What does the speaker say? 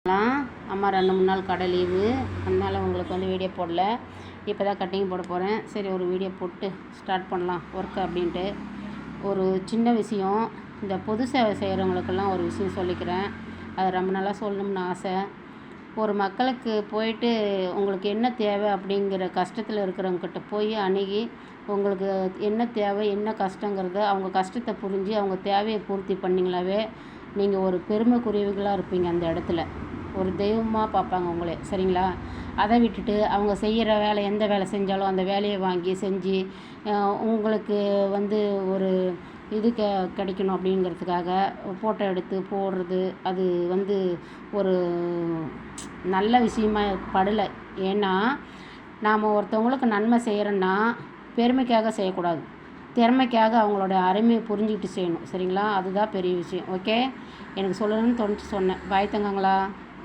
அம்மா 2-3 நாள் கடை லீவு, அதனால் உங்களுக்கு வந்து வீடியோ போடல. இப்போ தான் கட்டிங் போட போகிறேன். சரி ஒரு வீடியோ போட்டு ஸ்டார்ட் பண்ணலாம் ஒர்க்கு அப்படின்ட்டு. ஒரு சின்ன விஷயம், இந்த பொது சேவை செய்கிறவங்களுக்கெல்லாம் ஒரு விஷயம் சொல்லிக்கிறேன். அது ரொம்ப நாளாக சொல்லணும்னு ஆசை. ஒரு மக்களுக்கு போயிட்டு உங்களுக்கு என்ன தேவை அப்படிங்கிற கஷ்டத்தில் இருக்கிறவங்கக்கிட்ட போய் அணுகி உங்களுக்கு என்ன தேவை என்ன கஷ்டங்கிறத அவங்க கஷ்டத்தை புரிஞ்சு அவங்க தேவையை பூர்த்தி பண்ணிங்களாவே நீங்கள் ஒரு பெருமைக்குரியவர்களாக இருப்பீங்க. அந்த இடத்துல ஒரு தெய்வமாக பார்ப்பாங்க உங்களே, சரிங்களா? அதை விட்டுட்டு அவங்க செய்கிற வேலை எந்த வேலை செஞ்சாலும் அந்த வேலையை வாங்கி செஞ்சு உங்களுக்கு வந்து ஒரு இது கிடைக்கணும் அப்படிங்கிறதுக்காக ஃபோட்டோ எடுத்து போடுறது அது வந்து ஒரு நல்ல விஷயமா படலை. ஏன்னா நாம் ஒருத்தவங்களுக்கு நன்மை செய்கிறோன்னா பெருமைக்காக செய்யக்கூடாது, திறமைக்காக அவங்களோட அருமையை புரிஞ்சுக்கிட்டு செய்யணும், சரிங்களா? அதுதான் பெரிய விஷயம். ஓகே, எனக்கு சொல்லணும்னு தோணுச்சு சொன்னேன். பாய் தங்கங்களா.